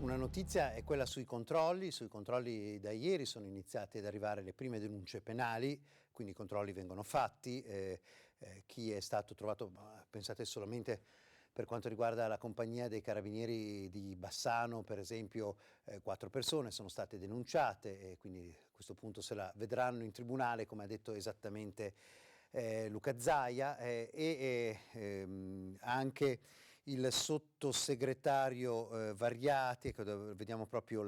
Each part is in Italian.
Una notizia è quella sui controlli da ieri sono iniziate ad arrivare le prime denunce penali, quindi i controlli vengono fatti, chi è stato trovato, pensate solamente per quanto riguarda la compagnia dei carabinieri di Bassano, per esempio 4 persone sono state denunciate e quindi a questo punto se la vedranno in tribunale, come ha detto esattamente Luca Zaia, anche il sottosegretario Variati, ecco, vediamo proprio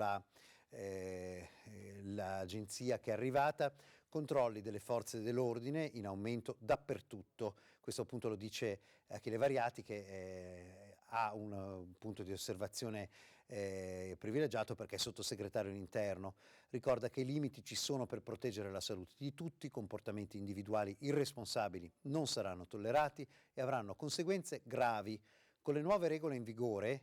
l'agenzia che è arrivata, controlli delle forze dell'ordine in aumento dappertutto. Questo appunto lo dice Achille Variati, che ha un punto di osservazione privilegiato perché è sottosegretario all'interno. Ricorda che i limiti ci sono per proteggere la salute di tutti, comportamenti individuali irresponsabili non saranno tollerati e avranno conseguenze gravi. Con le nuove regole in vigore,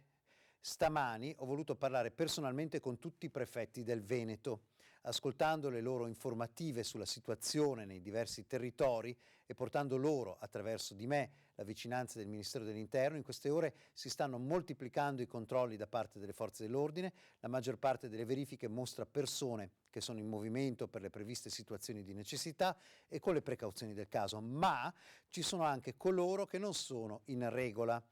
stamani ho voluto parlare personalmente con tutti i prefetti del Veneto, ascoltando le loro informative sulla situazione nei diversi territori e portando loro, attraverso di me, la vicinanza del Ministero dell'Interno. In queste ore si stanno moltiplicando i controlli da parte delle forze dell'ordine, la maggior parte delle verifiche mostra persone che sono in movimento per le previste situazioni di necessità e con le precauzioni del caso, ma ci sono anche coloro che non sono in regola.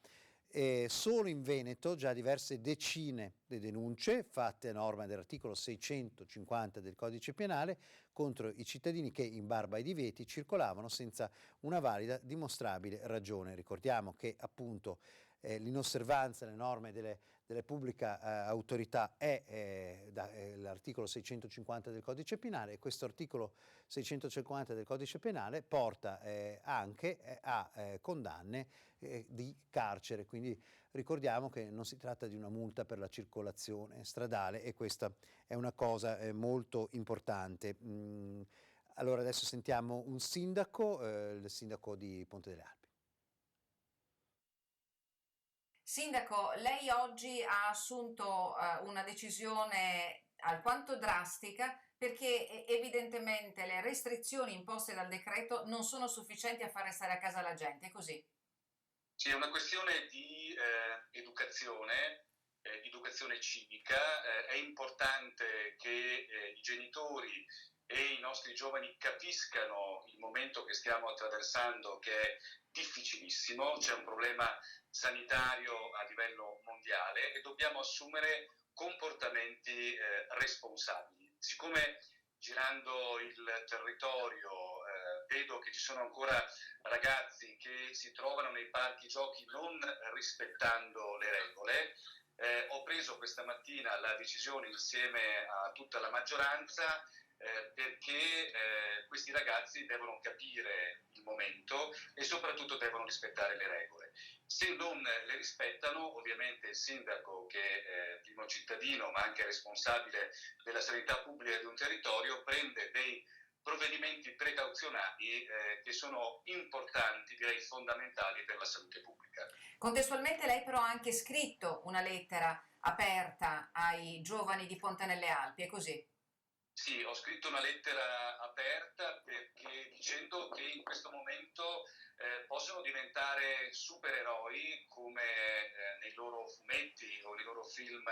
Solo in Veneto già diverse decine di denunce fatte a norma dell'articolo 650 del Codice Penale contro i cittadini che in barba ai divieti circolavano senza una valida dimostrabile ragione. Ricordiamo che appunto l'inosservanza delle norme delle pubbliche autorità è l'articolo 650 del Codice Penale, e questo articolo 650 del Codice Penale porta anche a condanne di carcere, quindi ricordiamo che non si tratta di una multa per la circolazione stradale e questa è una cosa molto importante. Allora adesso sentiamo un sindaco, il sindaco di Ponte delle Alpi. Sindaco, lei oggi ha assunto una decisione alquanto drastica perché evidentemente le restrizioni imposte dal decreto non sono sufficienti a far restare a casa la gente, è così? Sì, è una questione di educazione civica. È importante che i genitori e i nostri giovani capiscano il momento che stiamo attraversando, che è difficilissimo, c'è un problema sanitario a livello mondiale e dobbiamo assumere comportamenti responsabili. Siccome girando il territorio vedo che ci sono ancora ragazzi che si trovano nei parchi giochi non rispettando le regole, ho preso questa mattina la decisione insieme a tutta la maggioranza perché questi ragazzi devono capire il momento e soprattutto devono rispettare le regole. Se non le rispettano, ovviamente il sindaco, che è primo cittadino ma anche responsabile della sanità pubblica di un territorio, prende dei provvedimenti precauzionali che sono importanti, direi fondamentali per la salute pubblica. Contestualmente lei però ha anche scritto una lettera aperta ai giovani di Ponte nelle Alpi, è così? Sì, ho scritto una lettera aperta perché dicendo che in questo momento possono diventare supereroi come nei loro fumetti o nei loro film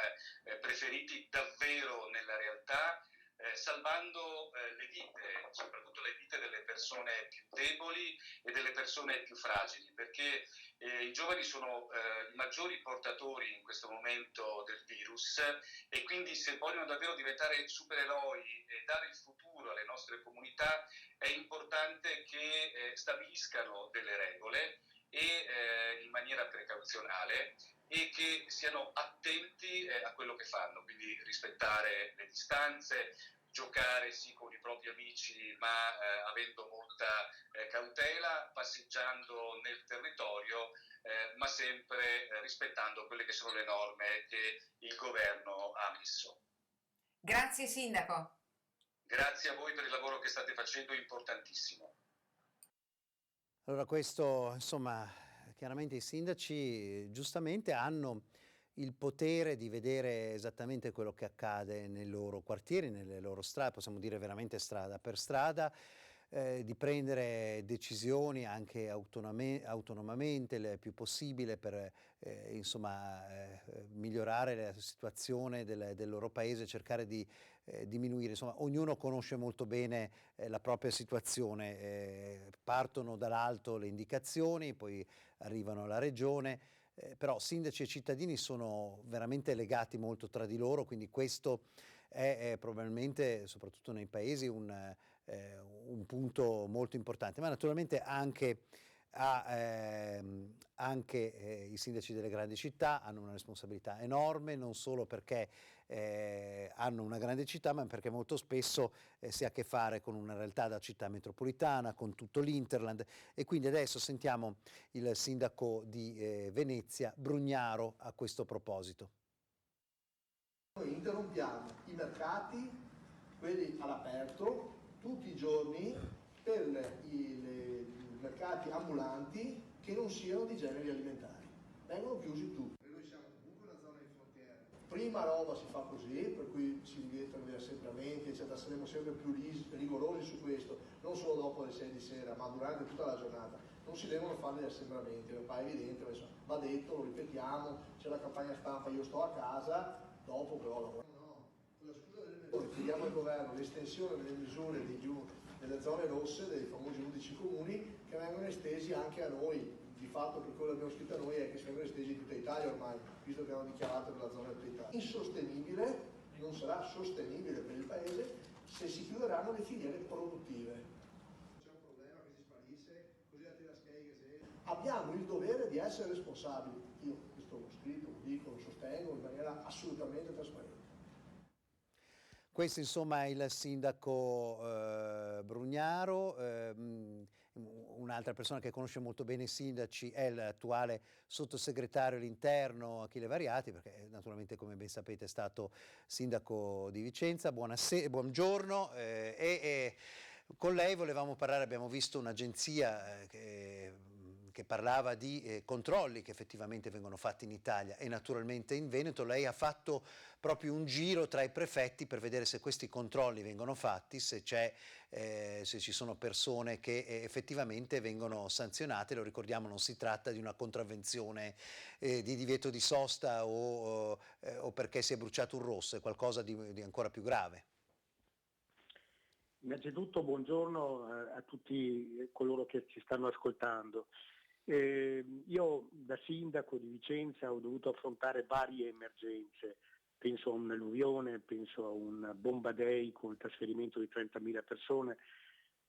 preferiti davvero nella realtà, salvando le vite, soprattutto le vite delle persone più deboli e delle persone più fragili, perché i giovani sono i maggiori portatori in questo momento del virus e quindi se vogliono davvero diventare supereroi e dare il futuro alle nostre comunità è importante che stabiliscano delle regole e in maniera precauzionale e che siano attenti a quello che fanno, quindi rispettare le distanze, giocare sì con i propri amici ma avendo molta cautela, passeggiando nel territorio ma sempre rispettando quelle che sono le norme che il governo ha messo. Grazie Sindaco. Grazie a voi per il lavoro che state facendo, importantissimo. Allora questo, insomma, chiaramente i sindaci giustamente hanno il potere di vedere esattamente quello che accade nei loro quartieri, nelle loro strade, possiamo dire veramente strada per strada. di prendere decisioni anche autonomamente il più possibile per insomma migliorare la situazione del loro paese, cercare di diminuire. Insomma, ognuno conosce molto bene la propria situazione, partono dall'alto le indicazioni, poi arrivano alla regione. Però sindaci e cittadini sono veramente legati molto tra di loro, quindi questo è probabilmente, soprattutto nei paesi, un punto molto importante, ma naturalmente anche i sindaci delle grandi città hanno una responsabilità enorme, non solo perché hanno una grande città, ma perché molto spesso si ha a che fare con una realtà da città metropolitana, con tutto l'Interland, e quindi adesso sentiamo il sindaco di Venezia, Brugnaro, a questo proposito. Noi interrompiamo i mercati, quelli all'aperto, tutti i giorni per i mercati ambulanti che non siano di generi alimentari. Vengono chiusi tutti. Noi siamo comunque una zona di frontiera. Prima roba si fa così, per cui si diventano gli assembramenti, eccetera, saremo sempre più rigorosi su questo, non solo dopo le 6 di sera, ma durante tutta la giornata. Non si devono fare gli assembramenti, mi pare evidente, ma insomma, va detto, lo ripetiamo, c'è la campagna stampa, io sto a casa, dopo però lavoro. Con la scusa delle misure chiediamo al governo l'estensione delle misure delle zone rosse, dei famosi 11 comuni, che vengono estesi anche a noi. Di fatto, per quello che abbiamo scritto a noi, è che vengono estesi in tutta Italia ormai, visto che hanno dichiarato per la zona tutta Italia. Insostenibile, non sarà sostenibile per il paese se si chiuderanno le filiere produttive. C'è un problema che si sparisce, così la tirascheghe se... Abbiamo il dovere di essere responsabili. Io questo l'ho scritto, lo dico, lo sostengo in maniera assolutamente trasparente. Questo insomma è il sindaco Brugnaro. Un'altra persona che conosce molto bene i sindaci è l'attuale sottosegretario all'interno Achille Variati, perché naturalmente, come ben sapete, è stato sindaco di Vicenza. Buongiorno, e con lei volevamo parlare. Abbiamo visto un'agenzia che parlava di controlli che effettivamente vengono fatti in Italia e naturalmente in Veneto. Lei ha fatto proprio un giro tra i prefetti per vedere se questi controlli vengono fatti, se ci sono persone che effettivamente vengono sanzionate. Lo ricordiamo, non si tratta di una contravvenzione di divieto di sosta o perché si è bruciato un rosso, è qualcosa di ancora più grave. Innanzitutto buongiorno a tutti coloro che ci stanno ascoltando. Io da sindaco di Vicenza ho dovuto affrontare varie emergenze, penso a un'alluvione, penso a un bomba day con il trasferimento di 30.000 persone,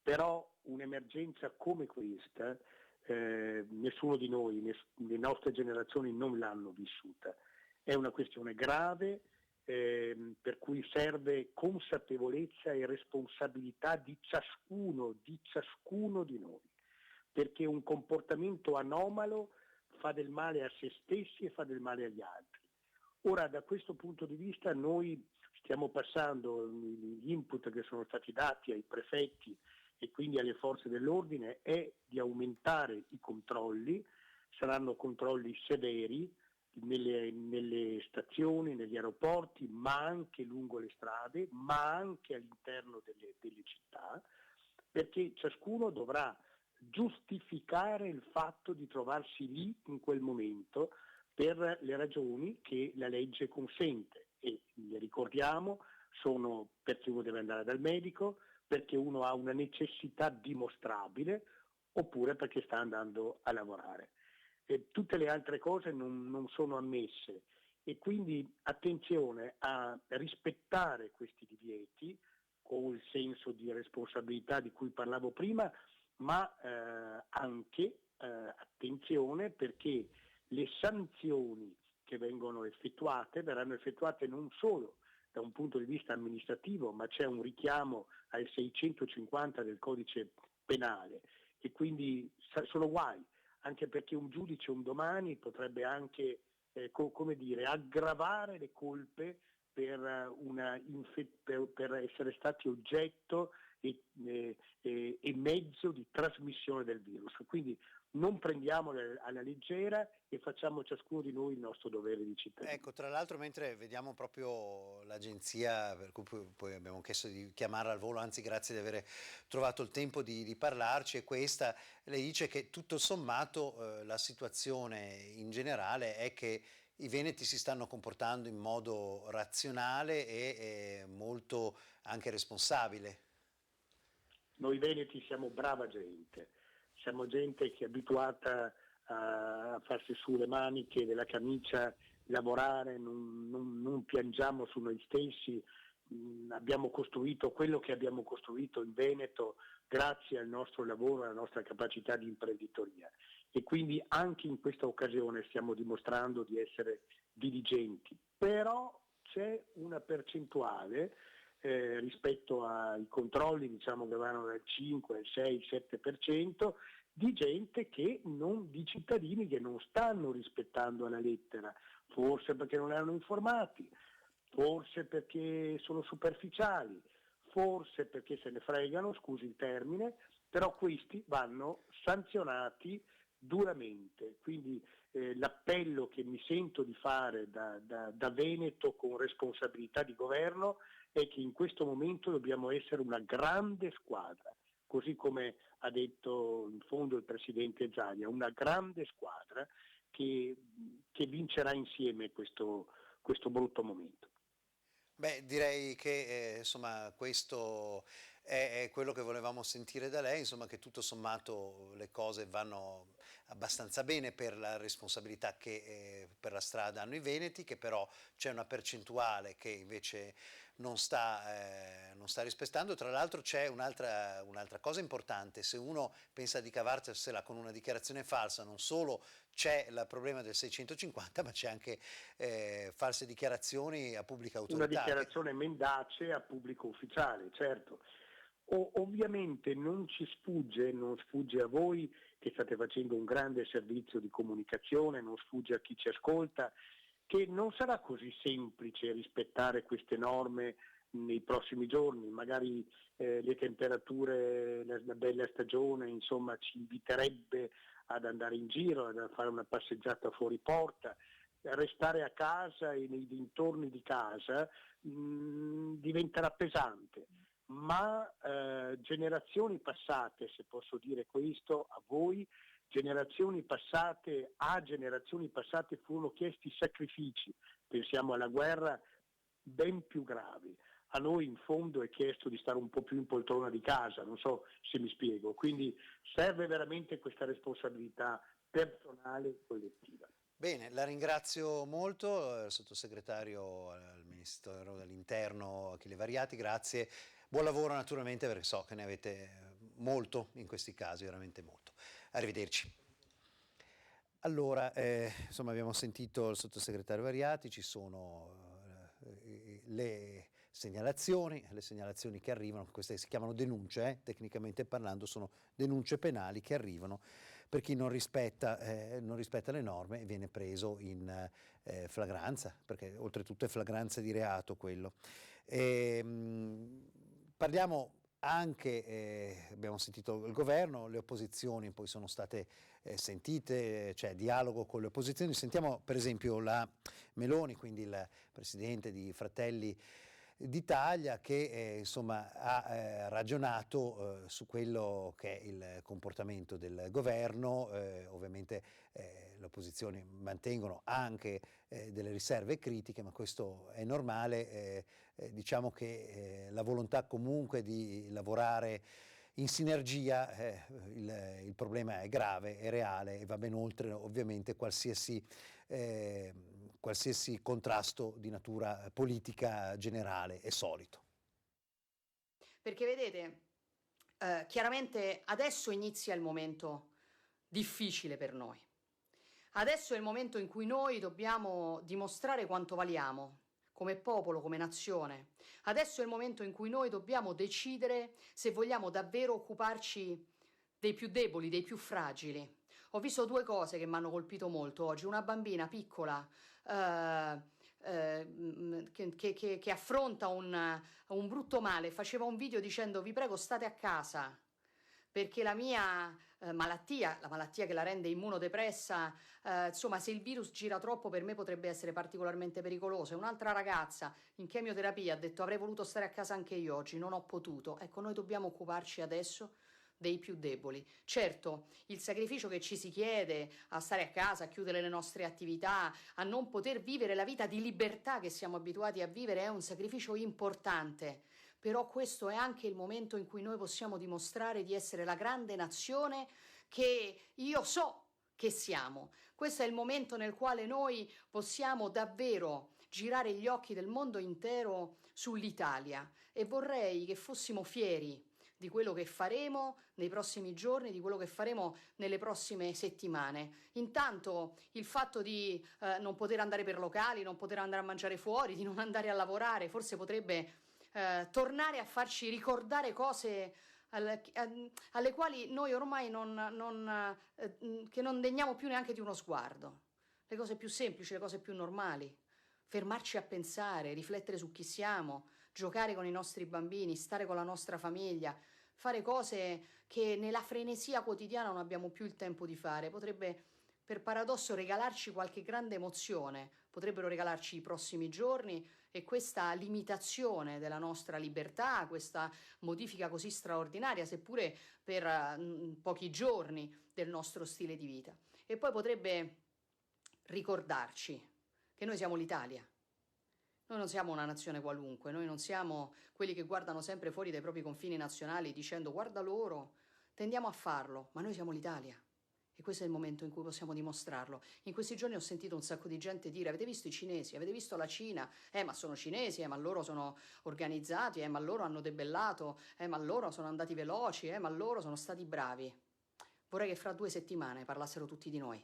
però un'emergenza come questa nessuno di noi, le nostre generazioni non l'hanno vissuta. È una questione grave, per cui serve consapevolezza e responsabilità di ciascuno di noi, perché un comportamento anomalo fa del male a se stessi e fa del male agli altri. Ora, da questo punto di vista noi stiamo passando gli input che sono stati dati ai prefetti e quindi alle forze dell'ordine è di aumentare i controlli, saranno controlli severi nelle stazioni, negli aeroporti, ma anche lungo le strade, ma anche all'interno delle città, perché ciascuno dovrà giustificare il fatto di trovarsi lì in quel momento per le ragioni che la legge consente, e le ricordiamo sono perché uno deve andare dal medico, perché uno ha una necessità dimostrabile, oppure perché sta andando a lavorare. Tutte le altre cose non sono ammesse, e quindi attenzione a rispettare questi divieti con il senso di responsabilità di cui parlavo prima, ma anche attenzione perché le sanzioni che vengono effettuate verranno effettuate non solo da un punto di vista amministrativo, ma c'è un richiamo al 650 del codice penale, e quindi sono guai, anche perché un giudice un domani potrebbe anche aggravare le colpe per essere stati oggetto e mezzo di trasmissione del virus. Quindi non prendiamole alla leggera e facciamo ciascuno di noi il nostro dovere di cittadino. Ecco, tra l'altro mentre vediamo proprio l'agenzia, per cui poi abbiamo chiesto di chiamarla al volo, anzi grazie di aver trovato il tempo di parlarci, è questa, lei dice che tutto sommato la situazione in generale è che i veneti si stanno comportando in modo razionale e molto anche responsabile. Noi veneti siamo brava gente, siamo gente che è abituata a farsi su le maniche della camicia, lavorare, non piangiamo su noi stessi, abbiamo costruito quello che abbiamo costruito in Veneto grazie al nostro lavoro e alla nostra capacità di imprenditoria. E quindi anche in questa occasione stiamo dimostrando di essere diligenti, però c'è una percentuale rispetto ai controlli, diciamo che vanno dal 5, al 6, 7%, di gente di cittadini che non stanno rispettando alla lettera, forse perché non erano informati, forse perché sono superficiali, forse perché se ne fregano, scusi il termine, però questi vanno sanzionati duramente. Quindi l'appello che mi sento di fare da Veneto con responsabilità di governo è che in questo momento dobbiamo essere una grande squadra, così come ha detto in fondo il Presidente Zaia, una grande squadra che vincerà insieme questo brutto momento. Beh, direi che insomma questo è quello che volevamo sentire da lei, insomma che tutto sommato le cose vanno abbastanza bene per la responsabilità che per la strada hanno i veneti, che però c'è una percentuale che invece non sta rispettando. Tra l'altro c'è un'altra cosa importante: se uno pensa di cavarsela con una dichiarazione falsa, non solo c'è il problema del 650, ma c'è anche false dichiarazioni a pubblica autorità. Una dichiarazione mendace a pubblico ufficiale, certo. Ovviamente non sfugge a voi che state facendo un grande servizio di comunicazione, non sfugge a chi ci ascolta, che non sarà così semplice rispettare queste norme nei prossimi giorni, magari le temperature, la bella stagione, insomma, ci inviterebbe ad andare in giro, ad fare una passeggiata fuori porta, restare a casa e nei dintorni di casa diventerà pesante. Ma generazioni passate, se posso dire questo a voi, generazioni passate furono chiesti sacrifici, pensiamo alla guerra, ben più gravi. A noi in fondo è chiesto di stare un po' più in poltrona di casa, non so se mi spiego, quindi serve veramente questa responsabilità personale e collettiva. Bene, la ringrazio molto, sottosegretario al Ministero dell'Interno Achille Variati, grazie. Buon lavoro naturalmente, perché so che ne avete molto in questi casi, veramente molto. Arrivederci. Allora, insomma, abbiamo sentito il sottosegretario Variati, ci sono le segnalazioni che arrivano, queste si chiamano denunce, tecnicamente parlando sono denunce penali che arrivano per chi non rispetta le norme e viene preso in flagranza, perché oltretutto è flagranza di reato quello. Parliamo anche, abbiamo sentito il governo, le opposizioni poi sono state sentite, c'è dialogo con le opposizioni. Sentiamo per esempio la Meloni, quindi il presidente di Fratelli d'Italia, che insomma ha ragionato su quello che è il comportamento del governo. Ovviamente le opposizioni mantengono anche delle riserve critiche, ma questo è normale. Diciamo che la volontà comunque di lavorare in sinergia, il problema è grave, è reale e va ben oltre ovviamente qualsiasi contrasto di natura politica generale e solito. Perché vedete, chiaramente adesso inizia il momento difficile per noi. Adesso è il momento in cui noi dobbiamo dimostrare quanto valiamo come popolo, come nazione. Adesso è il momento in cui noi dobbiamo decidere se vogliamo davvero occuparci dei più deboli, dei più fragili. Ho visto due cose che mi hanno colpito molto oggi. Una bambina piccola che affronta un brutto male, faceva un video dicendo: vi prego, state a casa. perché la mia malattia, la malattia che la rende immunodepressa, insomma, se il virus gira troppo per me potrebbe essere particolarmente pericoloso. E un'altra ragazza in chemioterapia ha detto: avrei voluto stare a casa anche io oggi, non ho potuto. Ecco, noi dobbiamo occuparci adesso dei più deboli. Certo, il sacrificio che ci si chiede a stare a casa, a chiudere le nostre attività, a non poter vivere la vita di libertà che siamo abituati a vivere è un sacrificio importante. Però questo è anche il momento in cui noi possiamo dimostrare di essere la grande nazione che io so che siamo. Questo è il momento nel quale noi possiamo davvero girare gli occhi del mondo intero sull'Italia, e vorrei che fossimo fieri di quello che faremo nei prossimi giorni, di quello che faremo nelle prossime settimane. Intanto il fatto di non poter andare per locali, non poter andare a mangiare fuori, di non andare a lavorare, forse potrebbe tornare a farci ricordare cose alle quali noi ormai che non degniamo più neanche di uno sguardo. Le cose più semplici, le cose più normali. Fermarci a pensare, riflettere su chi siamo, giocare con i nostri bambini, stare con la nostra famiglia, fare cose che nella frenesia quotidiana non abbiamo più il tempo di fare. Potrebbe, per paradosso, regalarci qualche grande emozione, potrebbero regalarci i prossimi giorni e questa limitazione della nostra libertà, questa modifica così straordinaria, seppure per pochi giorni, del nostro stile di vita. E poi potrebbe ricordarci che noi siamo l'Italia. Noi non siamo una nazione qualunque, noi non siamo quelli che guardano sempre fuori dai propri confini nazionali dicendo guarda loro, tendiamo a farlo, ma noi siamo l'Italia. E questo è il momento in cui possiamo dimostrarlo. In questi giorni ho sentito un sacco di gente dire: avete visto i cinesi, avete visto la Cina? Ma sono cinesi, ma loro sono organizzati, ma loro hanno debellato, ma loro sono andati veloci, ma loro sono stati bravi. Vorrei che fra 2 settimane parlassero tutti di noi,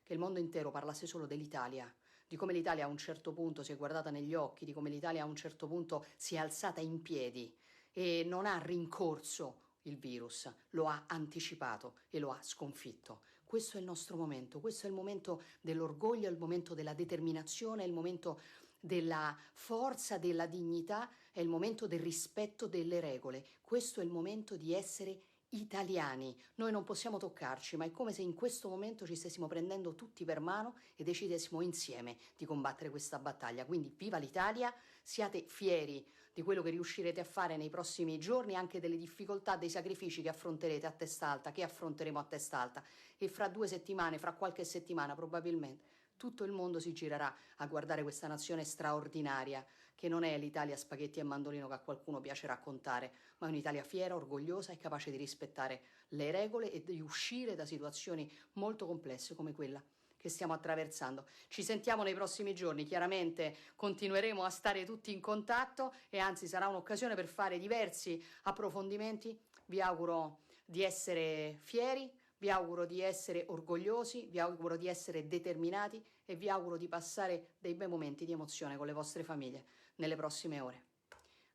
che il mondo intero parlasse solo dell'Italia, di come l'Italia a un certo punto si è guardata negli occhi, di come l'Italia a un certo punto si è alzata in piedi e non ha rincorso il virus, lo ha anticipato e lo ha sconfitto. Questo è il nostro momento, questo è il momento dell'orgoglio, è il momento della determinazione, è il momento della forza, della dignità, è il momento del rispetto delle regole. Questo è il momento di essere italiani. Noi non possiamo toccarci, ma è come se in questo momento ci stessimo prendendo tutti per mano e decidessimo insieme di combattere questa battaglia. Quindi viva l'Italia, siate fieri di quello che riuscirete a fare nei prossimi giorni, anche delle difficoltà, dei sacrifici che affronterete a testa alta, che affronteremo a testa alta, e fra 2 settimane, fra qualche settimana probabilmente, tutto il mondo si girerà a guardare questa nazione straordinaria, che non è l'Italia spaghetti e mandolino che a qualcuno piace raccontare, ma è un'Italia fiera, orgogliosa e capace di rispettare le regole e di uscire da situazioni molto complesse come quella che stiamo attraversando. Ci sentiamo nei prossimi giorni, chiaramente continueremo a stare tutti in contatto e anzi sarà un'occasione per fare diversi approfondimenti. Vi auguro di essere fieri, vi auguro di essere orgogliosi, vi auguro di essere determinati e vi auguro di passare dei bei momenti di emozione con le vostre famiglie nelle prossime ore.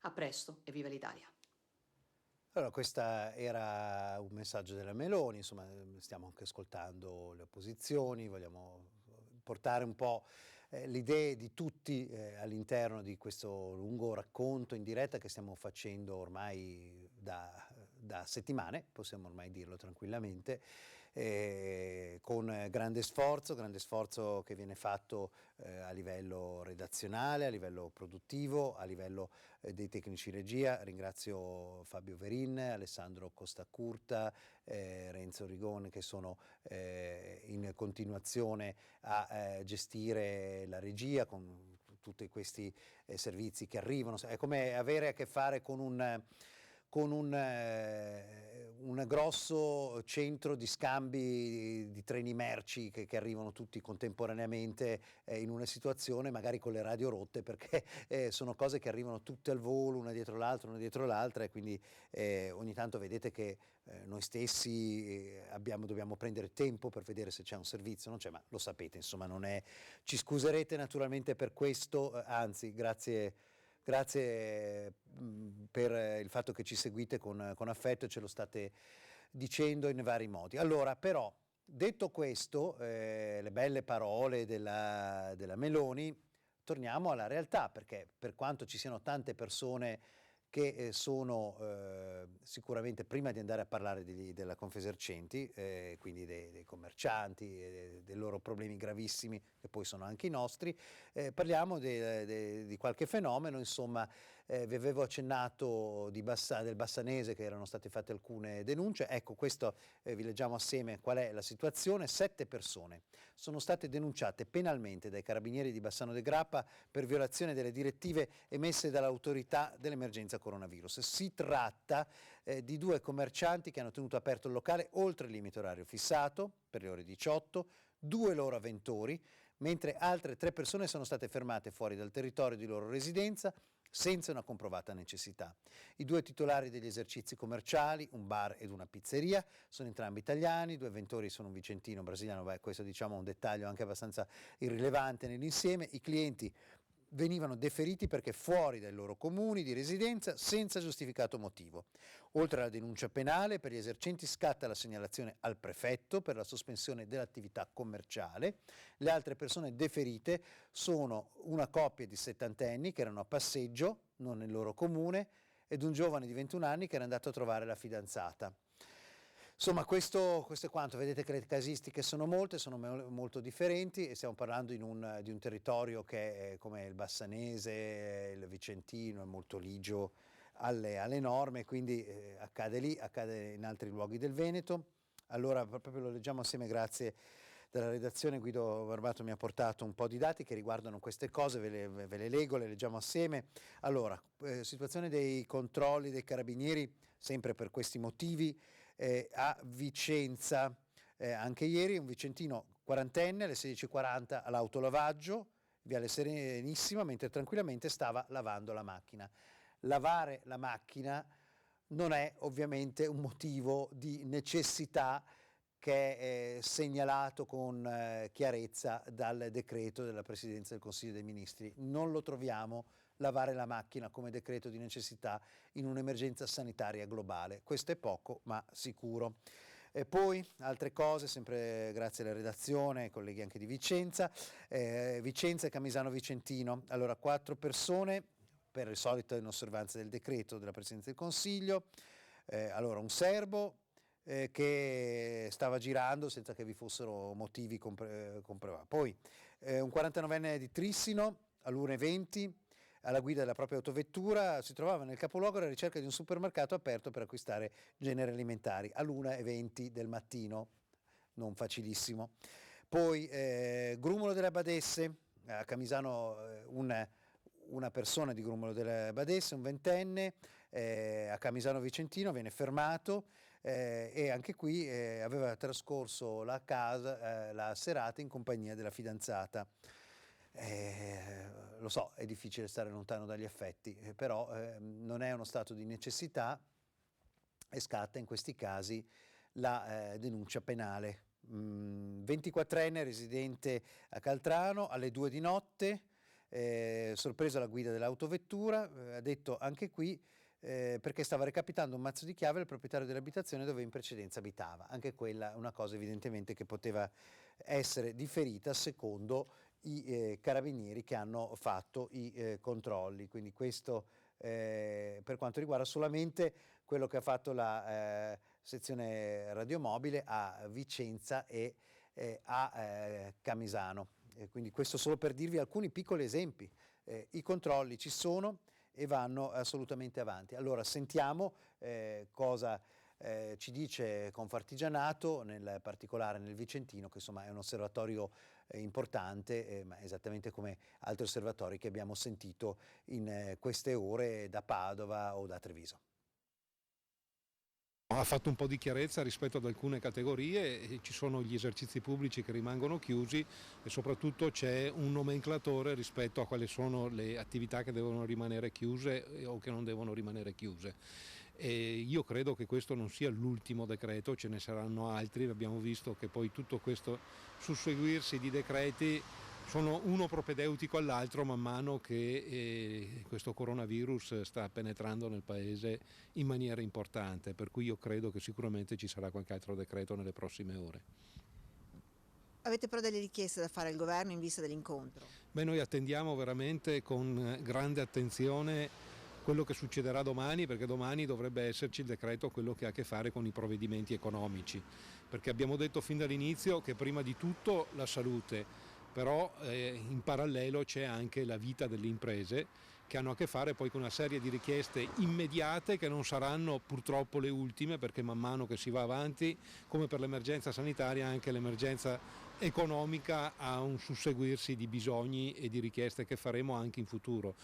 A presto e viva l'Italia! Allora, questo era un messaggio della Meloni, insomma stiamo anche ascoltando le opposizioni, vogliamo portare un po' le idee di tutti all'interno di questo lungo racconto in diretta che stiamo facendo ormai da settimane, possiamo ormai dirlo tranquillamente, con grande sforzo che viene fatto a livello redazionale, a livello produttivo, a livello dei tecnici regia. Ringrazio Fabio Verin, Alessandro Costacurta, Renzo Rigon, che sono in continuazione a gestire la regia con tutti questi servizi che arrivano. È come avere a che fare con un grosso centro di scambi di treni merci che arrivano tutti contemporaneamente in una situazione magari con le radio rotte, perché sono cose che arrivano tutte al volo, una dietro l'altra, e quindi ogni tanto vedete che noi stessi dobbiamo prendere tempo per vedere se c'è un servizio, non c'è, ma lo sapete, insomma, non è. Ci scuserete naturalmente per questo, anzi grazie per il fatto che ci seguite con affetto e ce lo state dicendo in vari modi. Allora, però, detto questo, le belle parole della Meloni, torniamo alla realtà, perché per quanto ci siano tante persone che sono sicuramente, prima di andare a parlare della Confesercenti, quindi dei commercianti, dei loro problemi gravissimi, che poi sono anche i nostri, parliamo di qualche fenomeno, insomma. Vi avevo accennato del Bassanese, che erano state fatte alcune denunce. Ecco, questo vi leggiamo assieme qual è la situazione. 7 persone sono state denunciate penalmente dai carabinieri di Bassano de Grappa per violazione delle direttive emesse dall'autorità dell'emergenza coronavirus. Si tratta di 2 commercianti che hanno tenuto aperto il locale oltre il limite orario fissato per le ore 18, 2 loro avventori, mentre altre 3 persone sono state fermate fuori dal territorio di loro residenza senza una comprovata necessità. I 2 titolari degli esercizi commerciali, un bar ed una pizzeria, sono entrambi italiani. 2 avventori sono un vicentino, un brasiliano. Questo diciamo è un dettaglio anche abbastanza irrilevante nell'insieme. I clienti venivano deferiti perché fuori dai loro comuni di residenza senza giustificato motivo. Oltre alla denuncia penale, per gli esercenti scatta la segnalazione al prefetto per la sospensione dell'attività commerciale. Le altre persone deferite sono una coppia di 70enni che erano a passeggio, non nel loro comune, ed un giovane di 21 anni che era andato a trovare la fidanzata. Insomma, questo è quanto. Vedete che le casistiche sono molte, sono molto differenti, e stiamo parlando di un territorio che è come il Bassanese, il Vicentino, è molto ligio alle norme, quindi accade lì, accade in altri luoghi del Veneto. Allora, proprio lo leggiamo assieme, grazie della redazione. Guido Barbato mi ha portato un po' di dati che riguardano queste cose, ve le leggo, le leggiamo assieme. Allora, situazione dei controlli dei carabinieri, sempre per questi motivi. A Vicenza, anche ieri un vicentino 40enne alle 16:40 all'autolavaggio, Viale Serenissima, mentre tranquillamente stava lavando la macchina. Lavare la macchina non è ovviamente un motivo di necessità che è segnalato con chiarezza dal decreto della Presidenza del Consiglio dei Ministri. Non lo troviamo, lavare la macchina, come decreto di necessità in un'emergenza sanitaria globale. Questo è poco, ma sicuro. E poi altre cose, sempre grazie alla redazione, colleghi anche di Vicenza. Vicenza e Camisano Vicentino. Allora, 4 persone, per il solito in osservanza del decreto della Presidenza del Consiglio. Allora, un serbo che stava girando senza che vi fossero motivi comprovati. Poi un 49enne di Trissino all'1:20, alla guida della propria autovettura, si trovava nel capoluogo alla ricerca di un supermercato aperto per acquistare generi alimentari all'1:20 del mattino, non facilissimo. Poi Grumolo delle Badesse, a Camisano una persona di Grumolo delle Badesse, un 20enne, a Camisano Vicentino viene fermato e anche qui aveva trascorso la serata in compagnia della fidanzata. Lo so, è difficile stare lontano dagli affetti, però non è uno stato di necessità e scatta in questi casi la denuncia penale. 24enne residente a Caltrano alle 2 di notte, sorpreso alla guida dell'autovettura, ha detto anche qui perché stava recapitando un mazzo di chiave al proprietario dell'abitazione dove in precedenza abitava. Anche quella è una cosa evidentemente che poteva essere differita secondo i carabinieri che hanno fatto i controlli. Quindi questo per quanto riguarda solamente quello che ha fatto la sezione radiomobile a Vicenza e a Camisano. Quindi questo solo per dirvi alcuni piccoli esempi. I controlli ci sono e vanno assolutamente avanti. Allora sentiamo cosa ci dice Confartigianato, nel particolare nel Vicentino, che insomma è un osservatorio importante, ma esattamente come altri osservatori che abbiamo sentito in queste ore da Padova o da Treviso. Ha fatto un po' di chiarezza rispetto ad alcune categorie, e ci sono gli esercizi pubblici che rimangono chiusi e soprattutto c'è un nomenclatore rispetto a quali sono le attività che devono rimanere chiuse o che non devono rimanere chiuse. E io credo che questo non sia l'ultimo decreto, ce ne saranno altri. Abbiamo visto che poi tutto questo susseguirsi di decreti sono uno propedeutico all'altro man mano che questo coronavirus sta penetrando nel paese in maniera importante, per cui io credo che sicuramente ci sarà qualche altro decreto nelle prossime ore. Avete però delle richieste da fare al governo in vista dell'incontro? Beh, noi attendiamo veramente con grande attenzione quello che succederà domani, perché domani dovrebbe esserci il decreto, quello che ha a che fare con i provvedimenti economici, perché abbiamo detto fin dall'inizio che prima di tutto la salute, però in parallelo c'è anche la vita delle imprese, che hanno a che fare poi con una serie di richieste immediate che non saranno purtroppo le ultime, perché man mano che si va avanti, come per l'emergenza sanitaria, anche l'emergenza economica ha un susseguirsi di bisogni e di richieste che faremo anche in futuro.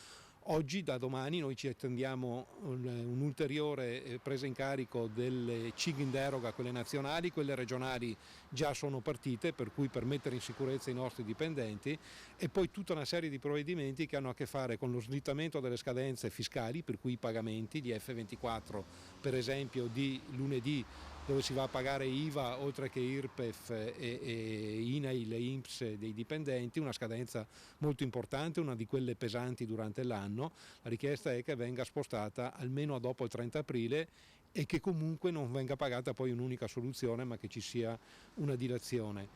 Oggi, da domani, noi ci attendiamo un'ulteriore presa in carico delle CIG in deroga, quelle nazionali, quelle regionali già sono partite, per cui per mettere in sicurezza i nostri dipendenti, e poi tutta una serie di provvedimenti che hanno a che fare con lo slittamento delle scadenze fiscali, per cui i pagamenti di F24, per esempio di lunedì, dove si va a pagare IVA oltre che IRPEF e INAIL e INPS dei dipendenti, una scadenza molto importante, una di quelle pesanti durante l'anno. La richiesta è che venga spostata almeno a dopo il 30 aprile e che comunque non venga pagata poi un'unica soluzione, ma che ci sia una dilazione.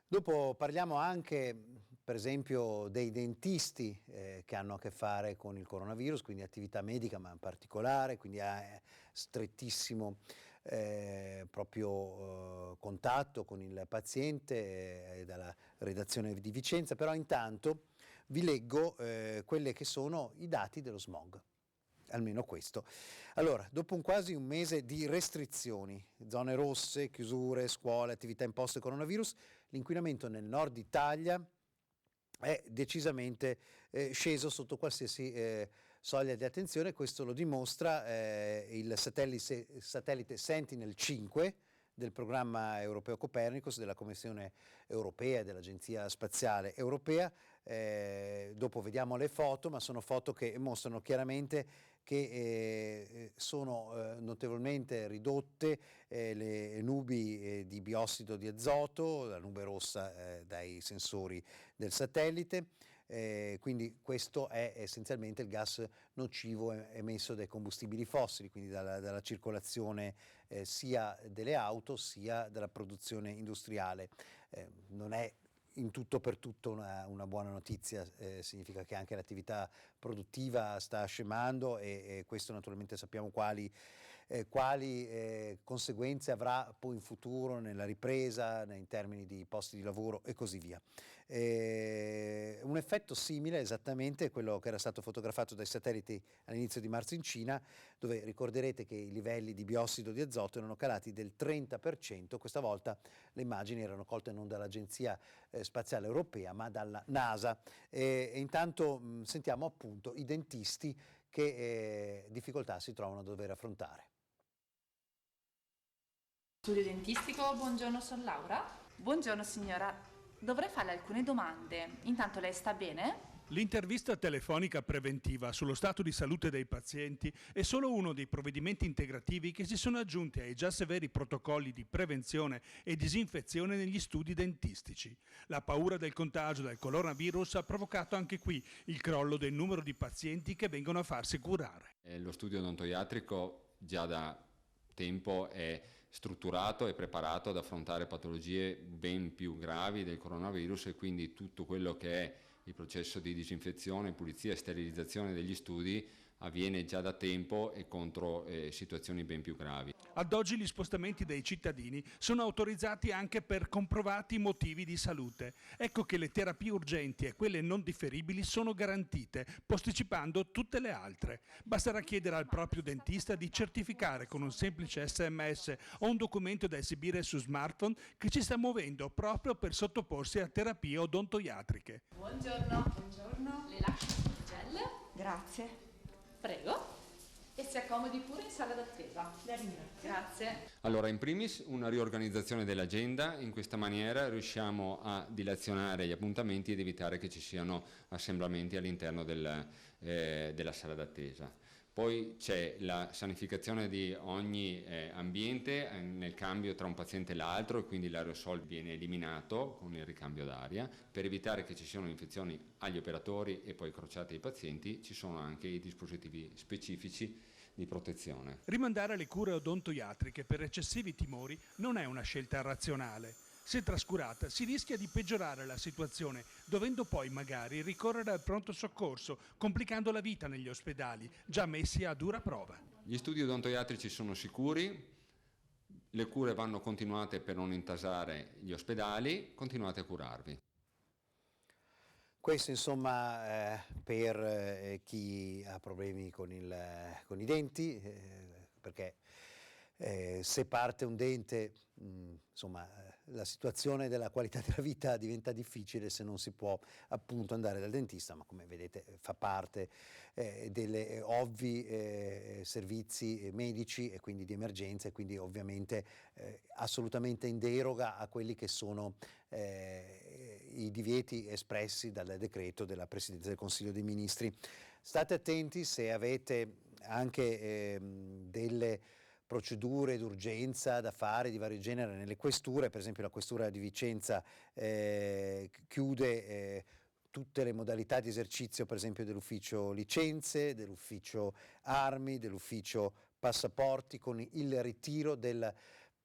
Dopo parliamo anche, per esempio, dei dentisti che hanno a che fare con il coronavirus, quindi attività medica, ma in particolare, quindi ha strettissimo proprio contatto con il paziente dalla redazione di Vicenza, però intanto vi leggo quelli che sono i dati dello smog. Almeno questo. Allora, dopo quasi un mese di restrizioni, zone rosse, chiusure, scuole, attività imposte coronavirus, l'inquinamento nel nord Italia è decisamente sceso sotto qualsiasi soglia di attenzione. Questo lo dimostra il satellite Sentinel-5 del programma europeo Copernicus, della Commissione europea e dell'Agenzia Spaziale Europea. Dopo vediamo le foto, ma sono foto che mostrano chiaramente che sono notevolmente ridotte le nubi di biossido di azoto, la nube rossa dai sensori del satellite. Quindi questo è essenzialmente il gas nocivo emesso dai combustibili fossili, quindi dalla circolazione sia delle auto sia dalla produzione industriale. Non è in tutto per tutto una buona notizia, significa che anche l'attività produttiva sta scemando e questo naturalmente sappiamo quali conseguenze avrà poi in futuro nella ripresa, in termini di posti di lavoro e così via. Un effetto simile esattamente quello che era stato fotografato dai satelliti all'inizio di marzo in Cina, dove ricorderete che i livelli di biossido di azoto erano calati del 30%, questa volta le immagini erano colte non dall'Agenzia Spaziale Europea ma dalla NASA. E intanto sentiamo appunto i dentisti che difficoltà si trovano a dover affrontare. Studio dentistico, buongiorno, sono Laura. Buongiorno signora, dovrei farle alcune domande. Intanto lei sta bene? L'intervista telefonica preventiva sullo stato di salute dei pazienti è solo uno dei provvedimenti integrativi che si sono aggiunti ai già severi protocolli di prevenzione e disinfezione negli studi dentistici. La paura del contagio del coronavirus ha provocato anche qui il crollo del numero di pazienti che vengono a farsi curare. Lo studio odontoiatrico già da tempo è strutturato e preparato ad affrontare patologie ben più gravi del coronavirus e quindi tutto quello che è il processo di disinfezione, pulizia e sterilizzazione degli studi avviene già da tempo e contro situazioni ben più gravi. Ad oggi gli spostamenti dei cittadini sono autorizzati anche per comprovati motivi di salute. Ecco che le terapie urgenti e quelle non differibili sono garantite, posticipando tutte le altre. Basterà chiedere al proprio dentista di certificare con un semplice SMS o un documento da esibire su smartphone che ci sta muovendo proprio per sottoporsi a terapie odontoiatriche. Buongiorno. Buongiorno. Le lascio il gel? Grazie. Prego. E si accomodi pure in sala d'attesa. La ringrazio. Grazie. Allora, in primis una riorganizzazione dell'agenda, in questa maniera riusciamo a dilazionare gli appuntamenti ed evitare che ci siano assemblamenti all'interno della sala d'attesa. Poi c'è la sanificazione di ogni ambiente nel cambio tra un paziente e l'altro e quindi l'aerosol viene eliminato con il ricambio d'aria. Per evitare che ci siano infezioni agli operatori e poi crociate ai pazienti ci sono anche i dispositivi specifici di protezione. Rimandare le cure odontoiatriche per eccessivi timori non è una scelta razionale. Se trascurata, si rischia di peggiorare la situazione, dovendo poi magari ricorrere al pronto soccorso, complicando la vita negli ospedali, già messi a dura prova. Gli studi odontoiatrici sono sicuri, le cure vanno continuate per non intasare gli ospedali, continuate a curarvi. Questo insomma per chi ha problemi con i denti, perché se parte un dente, insomma, la situazione della qualità della vita diventa difficile se non si può appunto andare dal dentista, ma come vedete fa parte delle ovvi servizi medici e quindi di emergenza, e quindi ovviamente assolutamente in deroga a quelli che sono i divieti espressi dal decreto della Presidenza del Consiglio dei Ministri. State attenti se avete anche delle procedure d'urgenza da fare di vario genere nelle questure. Per esempio la questura di Vicenza chiude tutte le modalità di esercizio, per esempio dell'ufficio licenze, dell'ufficio armi, dell'ufficio passaporti, con il ritiro del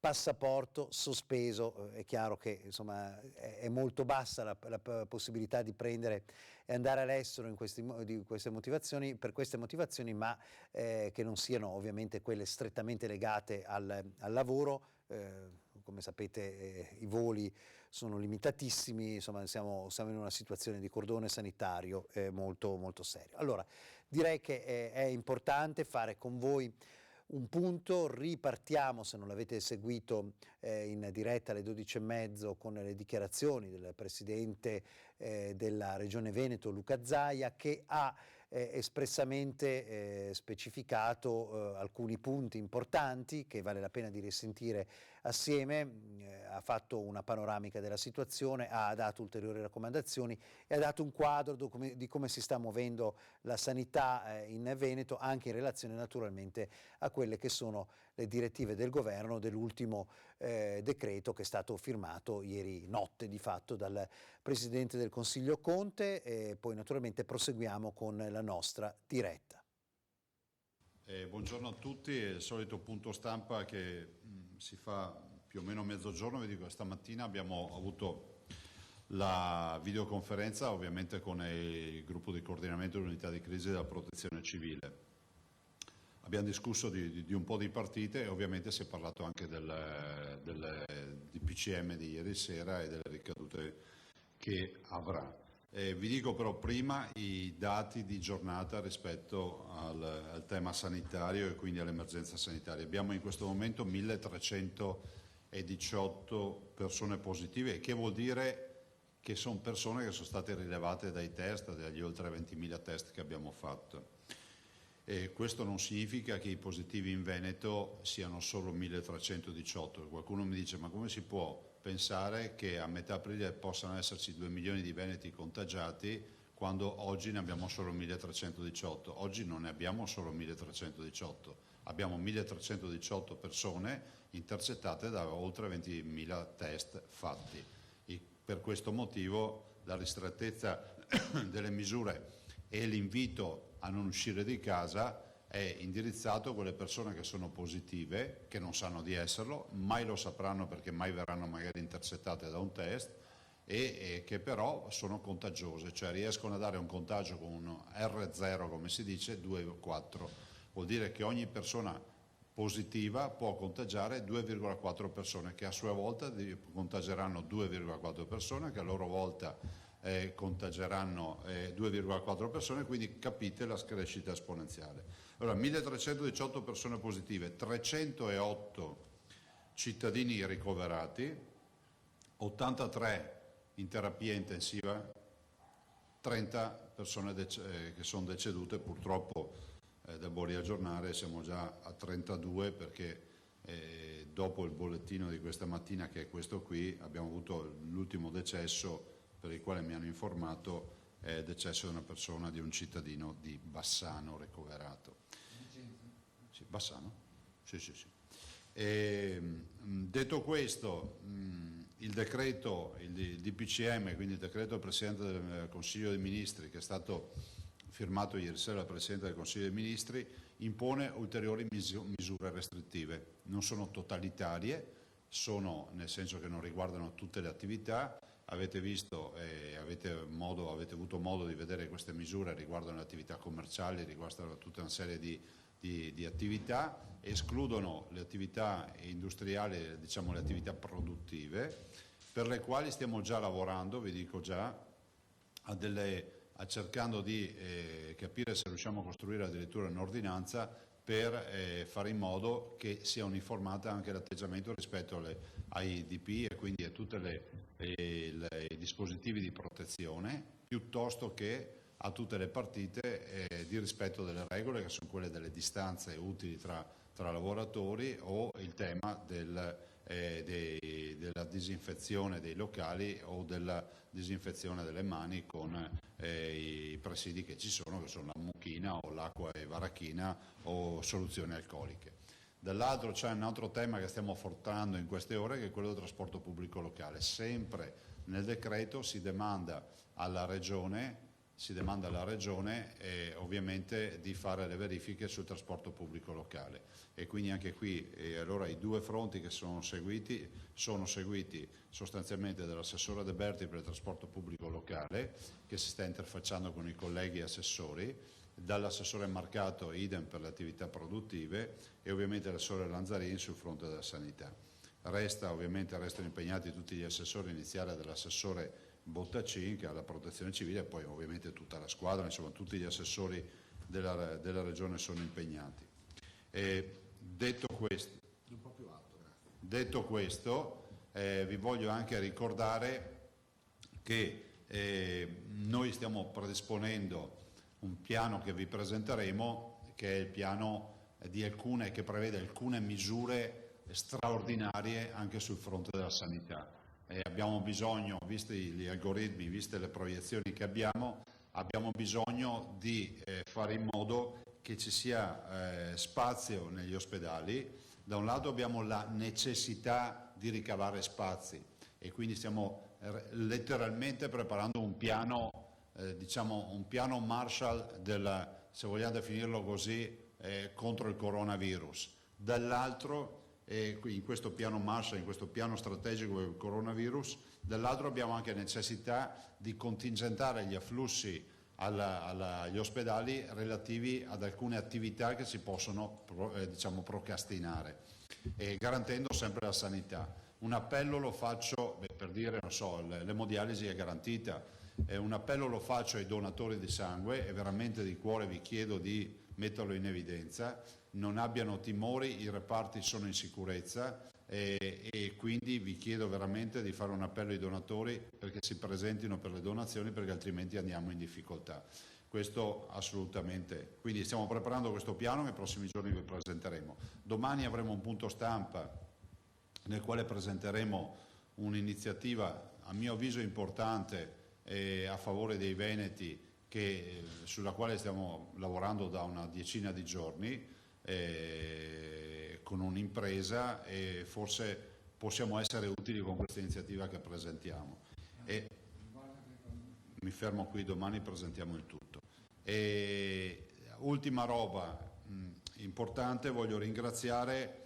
passaporto sospeso. È chiaro che insomma è molto bassa la possibilità di prendere e andare all'estero per queste motivazioni, ma che non siano ovviamente quelle strettamente legate al lavoro. Come sapete i voli sono limitatissimi, insomma siamo in una situazione di cordone sanitario molto, molto serio. Allora direi che è importante fare con voi un punto. Ripartiamo, se non l'avete seguito, in diretta alle 12:30 con le dichiarazioni del Presidente della Regione Veneto, Luca Zaia, che ha espressamente specificato alcuni punti importanti che vale la pena di risentire assieme. Ha fatto una panoramica della situazione, ha dato ulteriori raccomandazioni e ha dato un quadro di come si sta muovendo la sanità in Veneto, anche in relazione naturalmente a quelle che sono le direttive del governo dell'ultimo decreto che è stato firmato ieri notte di fatto dal Presidente del Consiglio Conte, e poi naturalmente proseguiamo con la nostra diretta. Buongiorno a tutti, il solito punto stampa che si fa più o meno a mezzogiorno. Vi dico, stamattina abbiamo avuto la videoconferenza ovviamente con il gruppo di coordinamento dell'unità di crisi della protezione civile. Abbiamo discusso di un po' di partite e ovviamente si è parlato anche del DPCM di ieri sera e delle ricadute che avrà. Vi dico però prima i dati di giornata rispetto al tema sanitario e quindi all'emergenza sanitaria. Abbiamo in questo momento 1318 persone positive, che vuol dire che sono persone che sono state rilevate dai test, dagli oltre 20.000 test che abbiamo fatto. E questo non significa che i positivi in Veneto siano solo 1318. Qualcuno mi dice: ma come si può pensare che a metà aprile possano esserci 2 milioni di veneti contagiati quando oggi ne abbiamo solo 1318? Oggi non ne abbiamo solo 1318, abbiamo 1318 persone intercettate da oltre 20.000 test fatti. E per questo motivo la ristrettezza delle misure e l'invito a non uscire di casa è indirizzato a quelle persone che sono positive, che non sanno di esserlo, mai lo sapranno perché mai verranno magari intercettate da un test, e che però sono contagiose, cioè riescono a dare un contagio con un R0, come si dice, 2,4. Vuol dire che ogni persona positiva può contagiare 2,4 persone, che a sua volta contageranno 2,4 persone, che a loro volta contageranno 2,4 persone, quindi capite la crescita esponenziale. Allora, 1318 persone positive, 308 cittadini ricoverati, 83 in terapia intensiva, 30 persone che sono decedute. Purtroppo devo riaggiornare, siamo già a 32 perché dopo il bollettino di questa mattina, che è questo qui, abbiamo avuto l'ultimo decesso per il quale mi hanno informato, è il decesso di una persona, di un cittadino di Bassano ricoverato. Sì, Bassano? Sì. Detto questo, il decreto, il DPCM, quindi il decreto del Presidente del Consiglio dei Ministri, che è stato firmato ieri sera dal Presidente del Consiglio dei Ministri, impone ulteriori misure restrittive. Non sono totalitarie, sono, nel senso che non riguardano tutte le attività. Avete visto e avete avuto modo di vedere queste misure riguardano le attività commerciali, riguardano tutta una serie di attività, escludono le attività industriali, diciamo le attività produttive, per le quali stiamo già lavorando, vi dico già, cercando di capire se riusciamo a costruire addirittura un'ordinanza per fare in modo che sia uniformata anche l'atteggiamento rispetto ai DP e quindi a tutti i dispositivi di protezione, piuttosto che a tutte le partite di rispetto delle regole, che sono quelle delle distanze utili tra lavoratori, o il tema della disinfezione dei locali o della disinfezione delle mani con i presidi che ci sono, che sono la mucchina o l'acqua varachina o soluzioni alcoliche. Dall'altro c'è un altro tema che stiamo affrontando in queste ore, che è quello del trasporto pubblico locale. Sempre nel decreto si demanda alla Regione ovviamente di fare le verifiche sul trasporto pubblico locale, e quindi anche qui allora i due fronti che sono seguiti sostanzialmente dall'assessore De Berti per il trasporto pubblico locale, che si sta interfacciando con i colleghi assessori, dall'assessore Marcato idem per le attività produttive, e ovviamente l'assessore Lanzarini sul fronte della sanità. Restano impegnati tutti gli assessori, iniziale dall'assessore Bottacin, che ha la protezione civile, e poi ovviamente tutta la squadra, insomma tutti gli assessori della regione sono impegnati. Detto questo, vi voglio anche ricordare che noi stiamo predisponendo un piano che vi presenteremo, che è il piano che prevede alcune misure straordinarie anche sul fronte della sanità. Abbiamo bisogno, visti gli algoritmi, viste le proiezioni che abbiamo bisogno di fare in modo che ci sia spazio negli ospedali. Da un lato abbiamo la necessità di ricavare spazi e quindi stiamo letteralmente preparando un piano, un piano Marshall se vogliamo definirlo così, contro il coronavirus. Dall'altro, in questo piano Marshall, in questo piano strategico del coronavirus, dall'altro abbiamo anche necessità di contingentare gli afflussi agli ospedali relativi ad alcune attività che si possono procrastinare, garantendo sempre la sanità. Un appello lo faccio per dire, l'emodialisi è garantita, un appello lo faccio ai donatori di sangue e veramente di cuore vi chiedo di metterlo in evidenza. Non abbiano timori, i reparti sono in sicurezza e quindi vi chiedo veramente di fare un appello ai donatori perché si presentino per le donazioni, perché altrimenti andiamo in difficoltà. Questo assolutamente. Quindi stiamo preparando questo piano che nei prossimi giorni vi presenteremo. Domani avremo un punto stampa nel quale presenteremo un'iniziativa a mio avviso importante a favore dei veneti, sulla quale stiamo lavorando da una decina di giorni con un'impresa, e forse possiamo essere utili con questa iniziativa che presentiamo. E mi fermo qui, domani presentiamo il tutto. Ultima roba importante, voglio ringraziare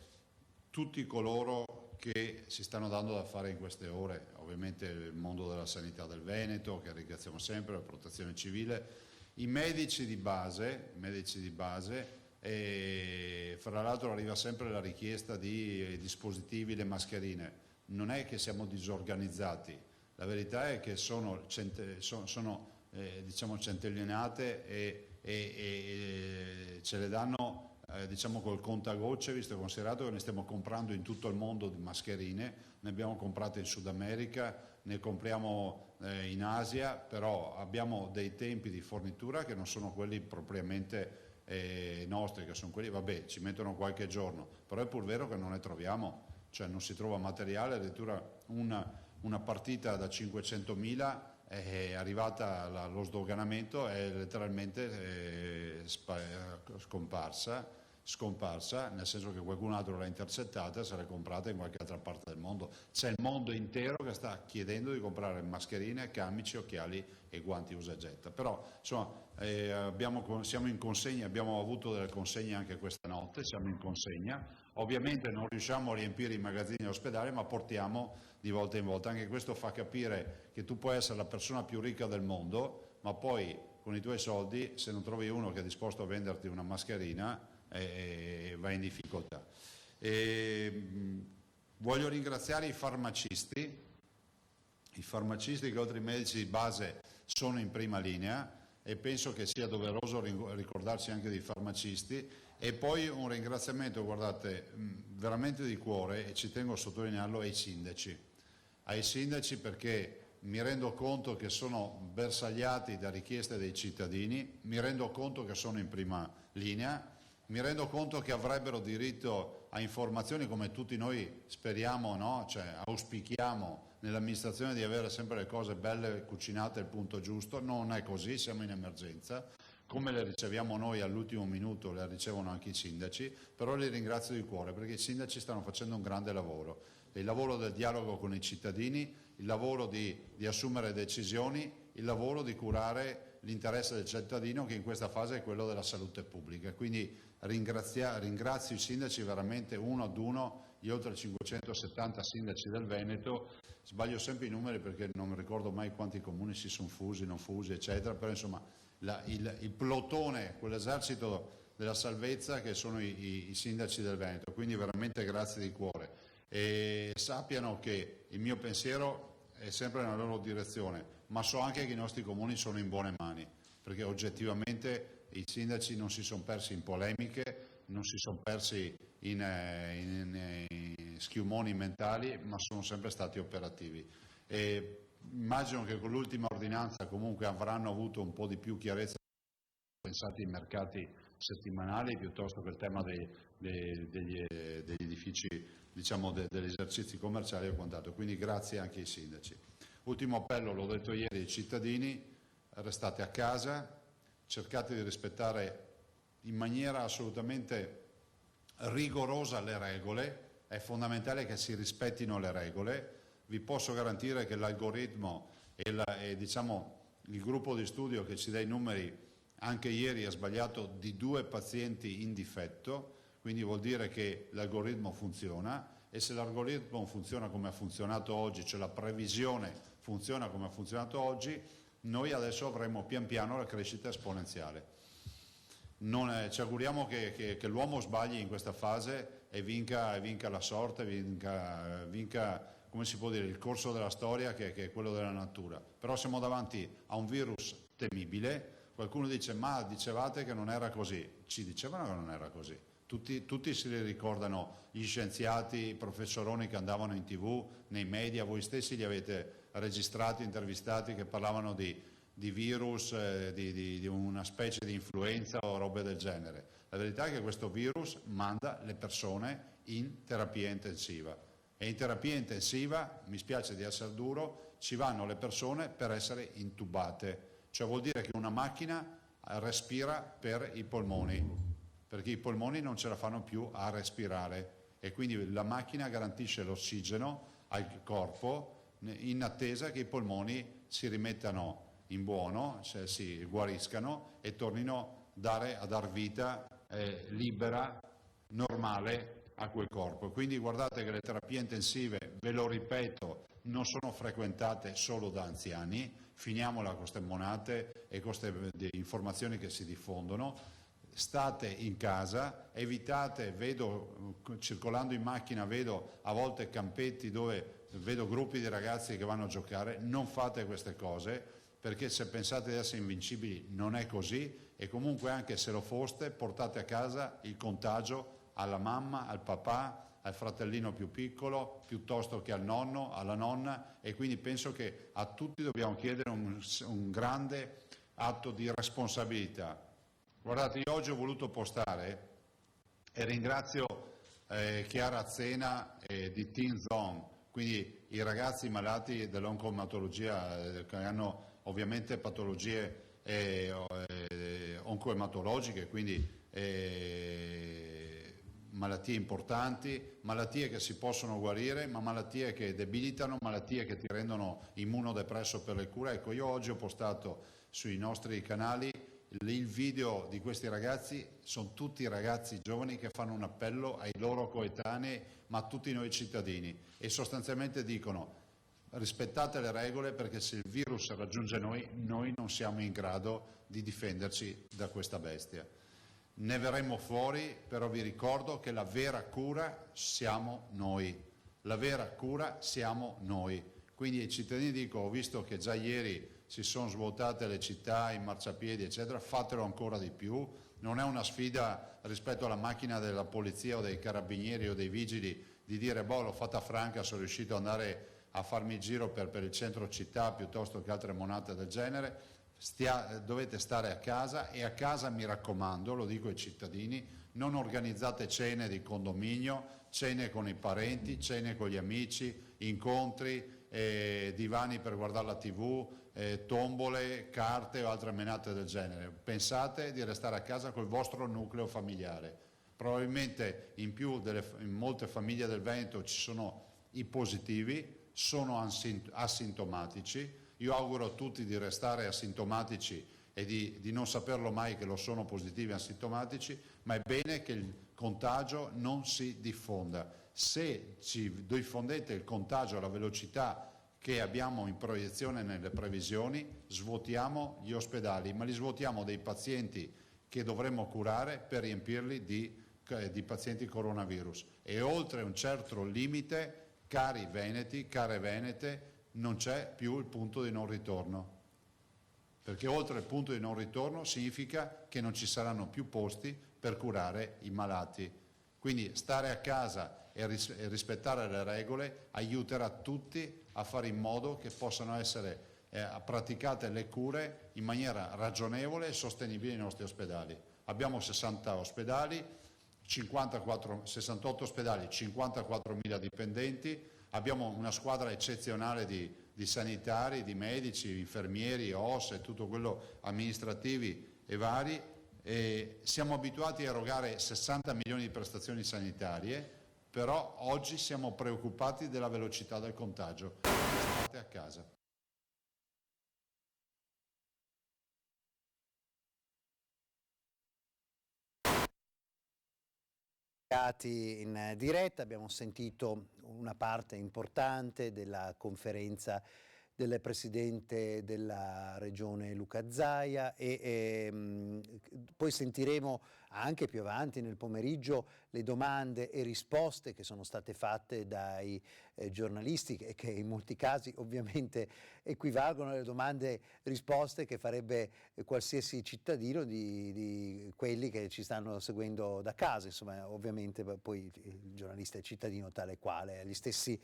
tutti coloro che si stanno dando da fare in queste ore, ovviamente il mondo della sanità del Veneto, che ringraziamo sempre, la protezione civile, i medici di base, e fra l'altro arriva sempre la richiesta di dispositivi, le mascherine. Non è che siamo disorganizzati, la verità è che sono centellinate e ce le danno col contagocce, visto e considerato che ne stiamo comprando in tutto il mondo di mascherine, ne abbiamo comprate in Sud America, ne compriamo in Asia, però abbiamo dei tempi di fornitura che non sono quelli propriamente nostri, che sono quelli, ci mettono qualche giorno, però è pur vero che non ne troviamo, cioè non si trova materiale, addirittura una partita da 500.000 è arrivata allo sdoganamento, è letteralmente scomparsa, nel senso che qualcun altro l'ha intercettata e se l'è comprata in qualche altra parte del mondo. C'è il mondo intero che sta chiedendo di comprare mascherine, camici, occhiali e guanti usa e getta. Però insomma siamo in consegna, abbiamo avuto delle consegne anche questa notte, siamo in consegna. Ovviamente non riusciamo a riempire i magazzini all'ospedale, ma portiamo di volta in volta. Anche questo fa capire che tu puoi essere la persona più ricca del mondo, ma poi con i tuoi soldi, se non trovi uno che è disposto a venderti una mascherina, vai in difficoltà. Voglio ringraziare i farmacisti che oltre ai medici di base sono in prima linea, e penso che sia doveroso ricordarci anche dei farmacisti. E poi un ringraziamento, guardate, veramente di cuore, e ci tengo a sottolinearlo, ai sindaci, perché mi rendo conto che sono bersagliati da richieste dei cittadini, mi rendo conto che sono in prima linea, mi rendo conto che avrebbero diritto a informazioni come tutti noi speriamo, no? Cioè, auspichiamo nell'amministrazione di avere sempre le cose belle cucinate al punto giusto. Non è così, siamo in emergenza. Come le riceviamo noi all'ultimo minuto, le ricevono anche i sindaci, però li ringrazio di cuore perché i sindaci stanno facendo un grande lavoro, il lavoro del dialogo con i cittadini, il lavoro di assumere decisioni, il lavoro di curare l'interesse del cittadino, che in questa fase è quello della salute pubblica. Quindi ringrazio i sindaci veramente uno ad uno, gli oltre 570 sindaci del Veneto. Sbaglio sempre i numeri perché non mi ricordo mai quanti comuni si sono fusi, non fusi, eccetera, però insomma il plotone, quell'esercito della salvezza che sono i sindaci del Veneto. Quindi veramente grazie di cuore, e sappiano che il mio pensiero è sempre nella loro direzione, ma so anche che i nostri comuni sono in buone mani, perché oggettivamente i sindaci non si sono persi in polemiche, non si sono persi in schiumoni mentali, ma sono sempre stati operativi. E immagino che con l'ultima ordinanza comunque avranno avuto un po' di più chiarezza, pensati ai mercati settimanali piuttosto che il tema degli edifici, diciamo degli esercizi commerciali e quant'altro. Quindi grazie anche ai sindaci. Ultimo appello, l'ho detto ieri, ai cittadini: restate a casa, cercate di rispettare in maniera assolutamente rigorosa le regole, è fondamentale che si rispettino le regole. Vi posso garantire che l'algoritmo e diciamo, il gruppo di studio che ci dà i numeri anche ieri ha sbagliato di 2 pazienti in difetto, quindi vuol dire che l'algoritmo funziona, e se l'algoritmo funziona come ha funzionato oggi, cioè la previsione funziona come ha funzionato oggi, noi adesso avremo pian piano la crescita esponenziale. Ci auguriamo che l'uomo sbagli in questa fase e vinca la sorte, vinca come si può dire, il corso della storia, che è quello della natura. Però siamo davanti a un virus temibile. Qualcuno dice: ma dicevate che non era così. Ci dicevano che non era così. Tutti si ricordano gli scienziati, i professoroni che andavano in TV, nei media, voi stessi li avete registrati, intervistati, che parlavano di virus, di una specie di influenza o robe del genere. La verità è che questo virus manda le persone in terapia intensiva, e in terapia intensiva, mi spiace di essere duro, ci vanno le persone per essere intubate, cioè vuol dire che una macchina respira per i polmoni, perché i polmoni non ce la fanno più a respirare, e quindi la macchina garantisce l'ossigeno al corpo in attesa che i polmoni si rimettano in buono, cioè si guariscano e tornino a dar vita libera, normale a quel corpo. Quindi guardate che le terapie intensive, ve lo ripeto, non sono frequentate solo da anziani. Finiamola con queste monate e con queste informazioni che si diffondono. State in casa, evitate, circolando in macchina vedo a volte campetti dove vedo gruppi di ragazzi che vanno a giocare. Non fate queste cose, perché se pensate di essere invincibili non è così, e comunque anche se lo foste portate a casa il contagio alla mamma, al papà, al fratellino più piccolo, piuttosto che al nonno, alla nonna, e quindi penso che a tutti dobbiamo chiedere un grande atto di responsabilità. Guardate, io oggi ho voluto postare, e ringrazio Chiara Zena di Teen Zone, quindi i ragazzi malati dell'oncoematologia, che hanno ovviamente patologie oncoematologiche, quindi malattie importanti, malattie che si possono guarire, ma malattie che debilitano, malattie che ti rendono immunodepresso per le cure. Ecco, io oggi ho postato sui nostri canali il video di questi ragazzi sono tutti ragazzi giovani che fanno un appello ai loro coetanei, ma a tutti noi cittadini, e sostanzialmente dicono: rispettate le regole, perché se il virus raggiunge noi non siamo in grado di difenderci da questa bestia. Ne verremo fuori, però vi ricordo che la vera cura siamo noi. La vera cura siamo noi. Quindi ai cittadini dico: ho visto che già ieri si sono svuotate le città, i marciapiedi eccetera, fatelo ancora di più. Non è una sfida rispetto alla macchina della polizia o dei carabinieri o dei vigili di dire l'ho fatta franca, sono riuscito ad andare a farmi il giro per il centro città piuttosto che altre monate del genere. Dovete stare a casa, e a casa, mi raccomando, lo dico ai cittadini, non organizzate cene di condominio, cene con i parenti, cene con gli amici, incontri, divani per guardare la TV, tombole, carte o altre menate del genere. Pensate di restare a casa col vostro nucleo familiare. Probabilmente in molte famiglie del Veneto ci sono i positivi, sono asintomatici. Io auguro a tutti di restare asintomatici e di non saperlo mai che lo sono positivi e asintomatici, ma è bene che il contagio non si diffonda. Se ci diffondete il contagio alla velocità che abbiamo in proiezione nelle previsioni, svuotiamo gli ospedali, ma li svuotiamo dei pazienti che dovremmo curare per riempirli di pazienti coronavirus. E oltre un certo limite, cari veneti, care venete, non c'è più il punto di non ritorno, perché oltre il punto di non ritorno significa che non ci saranno più posti per curare i malati. Quindi stare a casa e rispettare le regole aiuterà tutti a fare in modo che possano essere praticate le cure in maniera ragionevole e sostenibile nei nostri ospedali. Abbiamo 60 ospedali, 68 ospedali, 54.000 dipendenti. Abbiamo una squadra eccezionale di sanitari, di medici, infermieri, OS e tutto quello amministrativi e vari. E siamo abituati a erogare 60 milioni di prestazioni sanitarie, però oggi siamo preoccupati della velocità del contagio. State a casa. In diretta abbiamo sentito una parte importante della conferenza del presidente della regione Luca Zaia e poi sentiremo anche più avanti nel pomeriggio le domande e risposte che sono state fatte dai giornalisti e che in molti casi ovviamente equivalgono alle domande e risposte che farebbe qualsiasi cittadino di quelli che ci stanno seguendo da casa. Insomma, ovviamente poi il giornalista è cittadino tale quale, ha gli stessi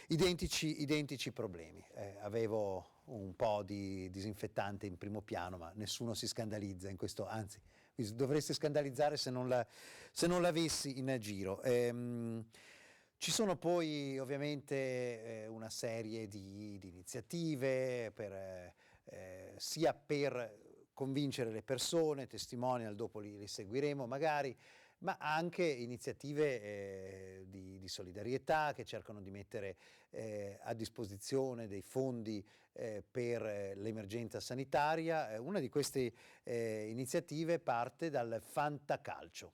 identici problemi. Avevo un po' di disinfettante in primo piano, ma nessuno si scandalizza in questo, anzi dovreste scandalizzare se non l'avessi in giro. Ci sono poi ovviamente una serie di iniziative sia per convincere le persone, testimonial, dopo li seguiremo magari, ma anche iniziative di solidarietà che cercano di mettere a disposizione dei fondi per l'emergenza sanitaria. Una di queste iniziative parte dal Fantacalcio.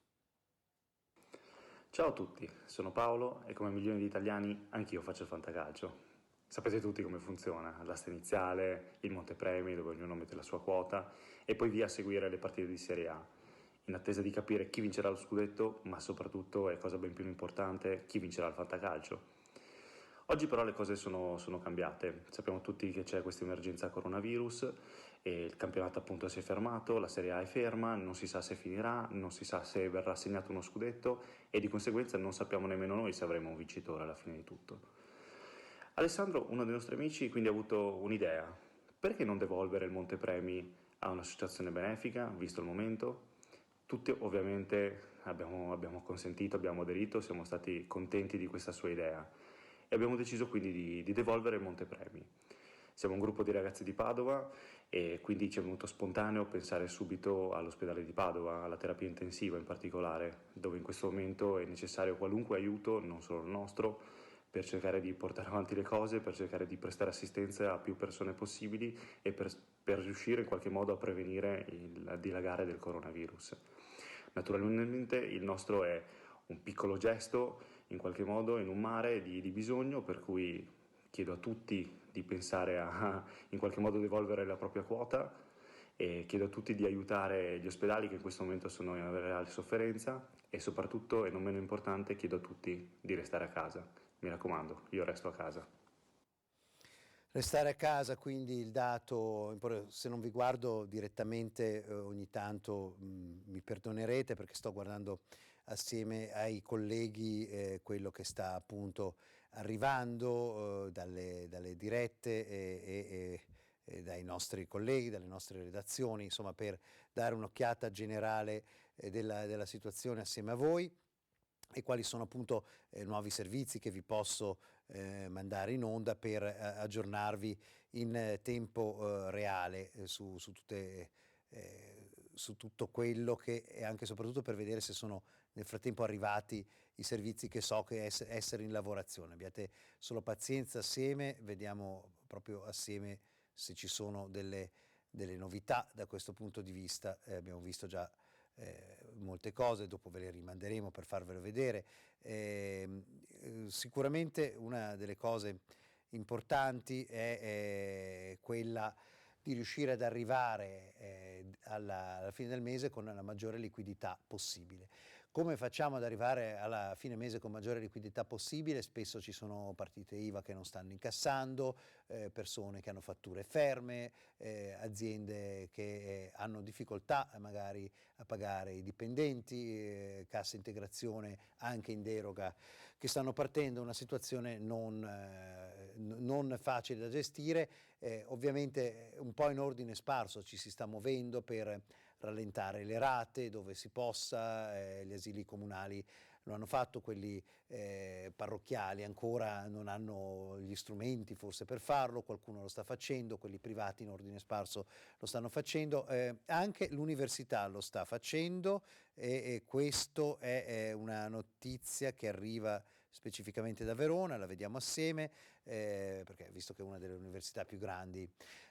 Ciao a tutti, sono Paolo e come milioni di italiani anch'io faccio il fantacalcio. Sapete tutti come funziona, l'asta iniziale, il montepremi dove ognuno mette la sua quota e poi via a seguire le partite di Serie A, in attesa di capire chi vincerà lo scudetto, ma soprattutto, e cosa ben più importante, chi vincerà il fantacalcio. Oggi però le cose sono cambiate, sappiamo tutti che c'è questa emergenza coronavirus e il campionato appunto si è fermato, la Serie A è ferma, non si sa se finirà, non si sa se verrà assegnato uno scudetto e di conseguenza non sappiamo nemmeno noi se avremo un vincitore alla fine di tutto. Alessandro, uno dei nostri amici, quindi ha avuto un'idea: perché non devolvere il montepremi a un'associazione benefica, visto il momento? Tutti ovviamente abbiamo consentito, abbiamo aderito, siamo stati contenti di questa sua idea e abbiamo deciso quindi di devolvere il montepremi. Siamo un gruppo di ragazzi di Padova e quindi ci è venuto spontaneo pensare subito all'ospedale di Padova, alla terapia intensiva in particolare, dove in questo momento è necessario qualunque aiuto, non solo il nostro, per cercare di portare avanti le cose, per cercare di prestare assistenza a più persone possibili e per per riuscire in qualche modo a prevenire il dilagare del coronavirus. Naturalmente il nostro è un piccolo gesto in qualche modo in un mare di bisogno, per cui chiedo a tutti di pensare a in qualche modo devolvere la propria quota e chiedo a tutti di aiutare gli ospedali che in questo momento sono in reale sofferenza e soprattutto, e non meno importante, chiedo a tutti di restare a casa. Mi raccomando, io resto a casa. Restare a casa, quindi il dato, se non vi guardo direttamente ogni tanto mi perdonerete perché sto guardando assieme ai colleghi quello che sta appunto arrivando dalle dirette e dai nostri colleghi, dalle nostre redazioni, insomma per dare un'occhiata generale della situazione assieme a voi e quali sono appunto nuovi servizi che vi posso mandare in onda per aggiornarvi in tempo reale su tutto quello che e anche e soprattutto per vedere se sono nel frattempo arrivati i servizi che so che essere in lavorazione. Abbiate solo pazienza assieme, vediamo proprio assieme se ci sono delle novità da questo punto di vista. Abbiamo visto già molte cose, dopo ve le rimanderemo per farvelo vedere. Sicuramente una delle cose importanti è quella di riuscire ad arrivare alla fine del mese con la maggiore liquidità possibile. Come facciamo ad arrivare alla fine mese con maggiore liquidità possibile? Spesso ci sono partite IVA che non stanno incassando, persone che hanno fatture ferme, aziende che hanno difficoltà magari a pagare i dipendenti, cassa integrazione anche in deroga che stanno partendo, una situazione non facile da gestire, ovviamente un po' in ordine sparso ci si sta muovendo per rallentare le rate dove si possa, gli asili comunali lo hanno fatto, quelli parrocchiali ancora non hanno gli strumenti forse per farlo, qualcuno lo sta facendo, quelli privati in ordine sparso lo stanno facendo, anche l'università lo sta facendo e questo è una notizia che arriva specificamente da Verona, la vediamo assieme, perché visto che è una delle università più grandi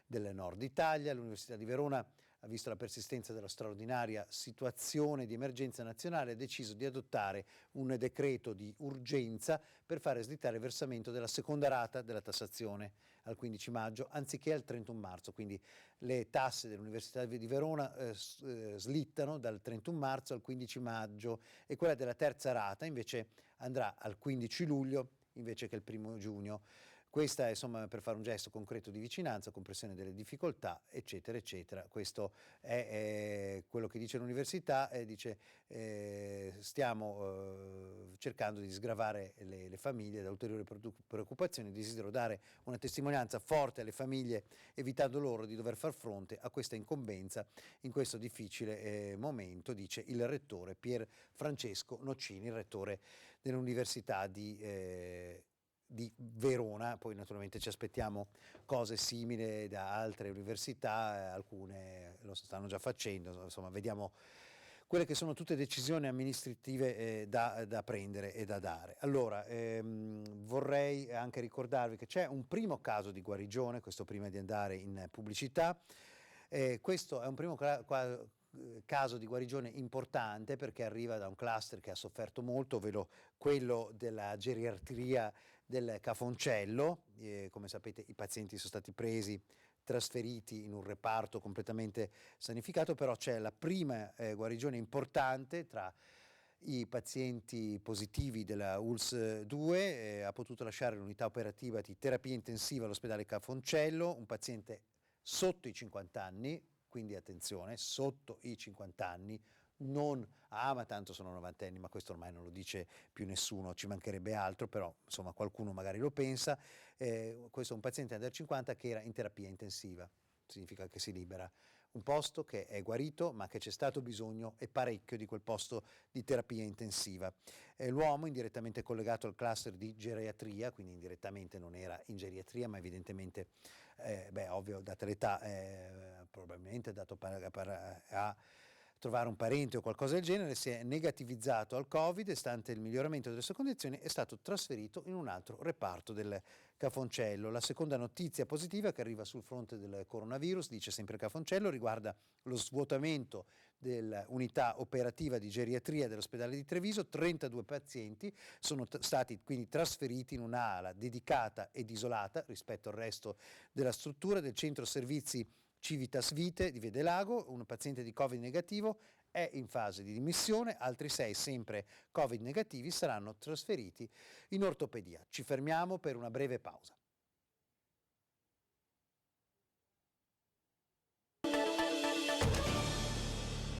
del nord Italia, l'Università di Verona ha visto la persistenza della straordinaria situazione di emergenza nazionale, ha deciso di adottare un decreto di urgenza per fare slittare il versamento della seconda rata della tassazione al 15 maggio anziché al 31 marzo, quindi le tasse dell'Università di Verona slittano dal 31 marzo al 15 maggio e quella della terza rata invece andrà al 15 luglio invece che il 1 giugno. Questa è insomma per fare un gesto concreto di vicinanza, comprensione delle difficoltà, eccetera, eccetera. Questo è quello che dice l'università, dice stiamo cercando di sgravare le famiglie da ulteriori preoccupazioni, desidero dare una testimonianza forte alle famiglie, evitando loro di dover far fronte a questa incombenza in questo difficile momento, dice il rettore Pier Francesco Nocini, il rettore dell'Università di Verona. Poi naturalmente ci aspettiamo cose simili da altre università, alcune lo stanno già facendo, insomma vediamo quelle che sono tutte decisioni amministrative da prendere e da dare. Allora, vorrei anche ricordarvi che c'è un primo caso di guarigione, questo prima di andare in pubblicità, questo è un primo caso di guarigione importante perché arriva da un cluster che ha sofferto molto, ovvero quello della geriatria del Cafoncello. Come sapete i pazienti sono stati trasferiti in un reparto completamente sanificato, però c'è la prima guarigione importante tra i pazienti positivi della ULSS 2, ha potuto lasciare l'unità operativa di terapia intensiva all'ospedale Cafoncello, un paziente sotto i 50 anni, quindi attenzione, sotto i 50 anni, non ma tanto sono 90 anni, ma questo ormai non lo dice più nessuno, ci mancherebbe altro, però insomma qualcuno magari lo pensa. Questo è un paziente under 50 che era in terapia intensiva, significa che si libera un posto che è guarito ma che c'è stato bisogno e parecchio di quel posto di terapia intensiva. L'uomo indirettamente collegato al cluster di geriatria, quindi indirettamente non era in geriatria ma evidentemente ovvio data l'età probabilmente dato trovare un parente o qualcosa del genere, si è negativizzato al Covid e stante il miglioramento delle sue condizioni è stato trasferito in un altro reparto del Cafoncello. La seconda notizia positiva che arriva sul fronte del coronavirus, dice sempre Cafoncello, riguarda lo svuotamento dell'unità operativa di geriatria dell'ospedale di Treviso. 32 pazienti sono stati quindi trasferiti in un'ala dedicata ed isolata rispetto al resto della struttura del centro servizi Civitas Vite di Vede Lago. Un paziente di Covid negativo è in fase di dimissione, altri 6 sempre Covid negativi saranno trasferiti in ortopedia. Ci fermiamo per una breve pausa.